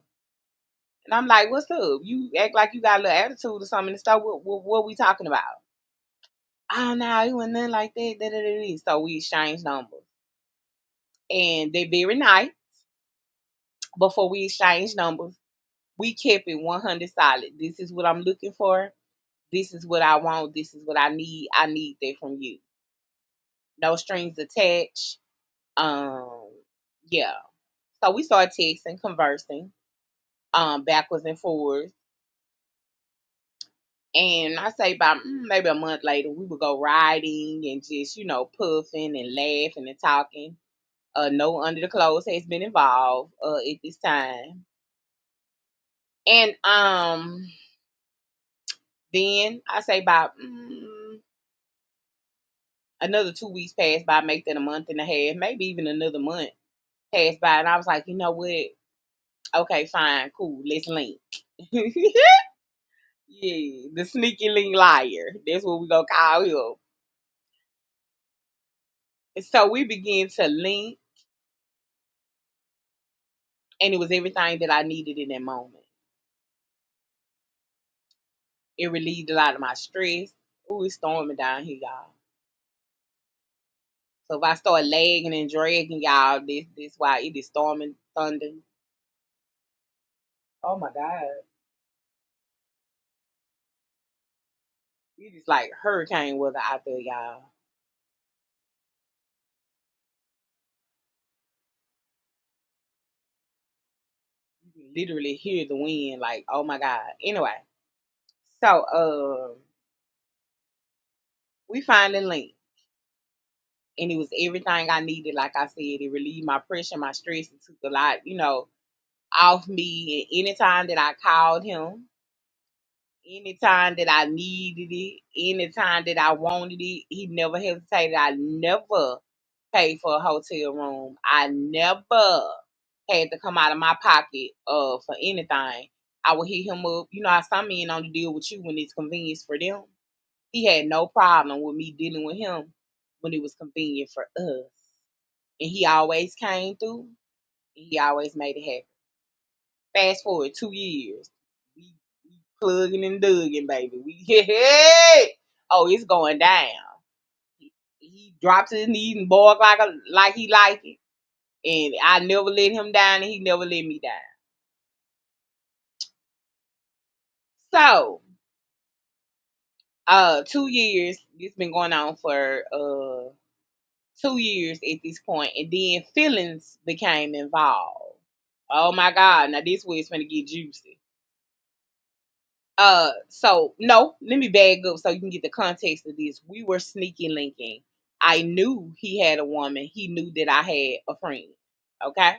And I'm like, what's up? You act like you got a little attitude or something and stuff. What we talking about? Oh, no, it wasn't nothing like that. Da, da, da, da. So we exchanged numbers. And they very nice. Before we exchanged numbers, we kept it 100 solid. This is what I'm looking for. This is what I want. This is what I need. I need that from you. No strings attached. Um, yeah. So we started texting, conversing, backwards and forwards. And I say about maybe a month later, we would go riding and just, puffing and laughing and talking. No under the clothes has been involved at this time. And then I say about another 2 weeks passed by, make that a month and a half, maybe even another month passed by. And I was like, you know what? Okay, fine, cool, let's link. Yeah, the sneaky link liar. That's what we gonna call him. And so we began to link, and it was everything that I needed in that moment. It relieved a lot of my stress. Ooh, it's storming down here, y'all. So if I start lagging and dragging, y'all, this why it is storming, thunder. Oh my God. It is like hurricane weather out there, y'all. You can literally hear the wind, like, oh my God. Anyway, so we finally linked. And it was everything I needed. Like I said, it relieved my pressure, my stress. It took a lot, off me. And anytime that I called him, Anytime that I needed it, anytime that I wanted it, he never hesitated. I never paid for a hotel room. I never had to come out of my pocket for anything. I would hit him up. You know how some men only deal with you when it's convenient for them. He had no problem with me dealing with him when it was convenient for us. And he always came through. And he always made it happen. Fast forward 2 years. We plugging and dugging, baby. We hey, oh, it's going down. He drops his knees and bark like he like it. And I never let him down and he never let me down. So 2 years, this been going on for 2 years at this point, and then feelings became involved. Oh my God, now this way it's gonna get juicy. So no, let me bag up so you can get the context of this. We were sneaky linking. I knew he had a woman. He knew that I had a friend. Okay.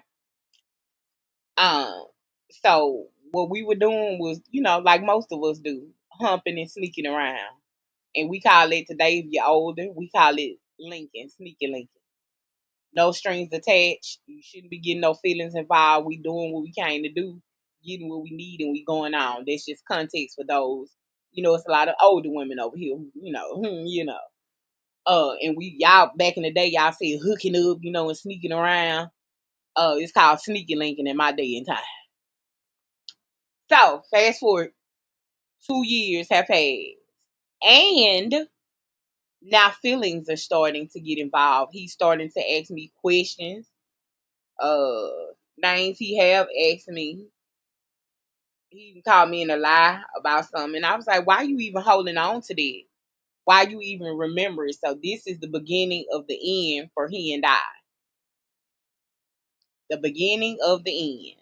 Um, so what we were doing was, like most of us do, humping and sneaking around. And we call it today, if you're older, we call it linking, sneaky linking. No strings attached. You shouldn't be getting no feelings involved. We doing what we came to do, getting what we need, and we going on. That's just context for those. It's a lot of older women over here. And we y'all back in the day, y'all said hooking up, and sneaking around. It's called sneaky linking in my day and time. So fast forward, 2 years have passed, and now feelings are starting to get involved. He's starting to ask me questions. Uh, Names he have asked me. He even called me in a lie about something. And I was like, why are you even holding on to that? Why you even remember it? So this is the beginning of the end for he and I. The beginning of the end.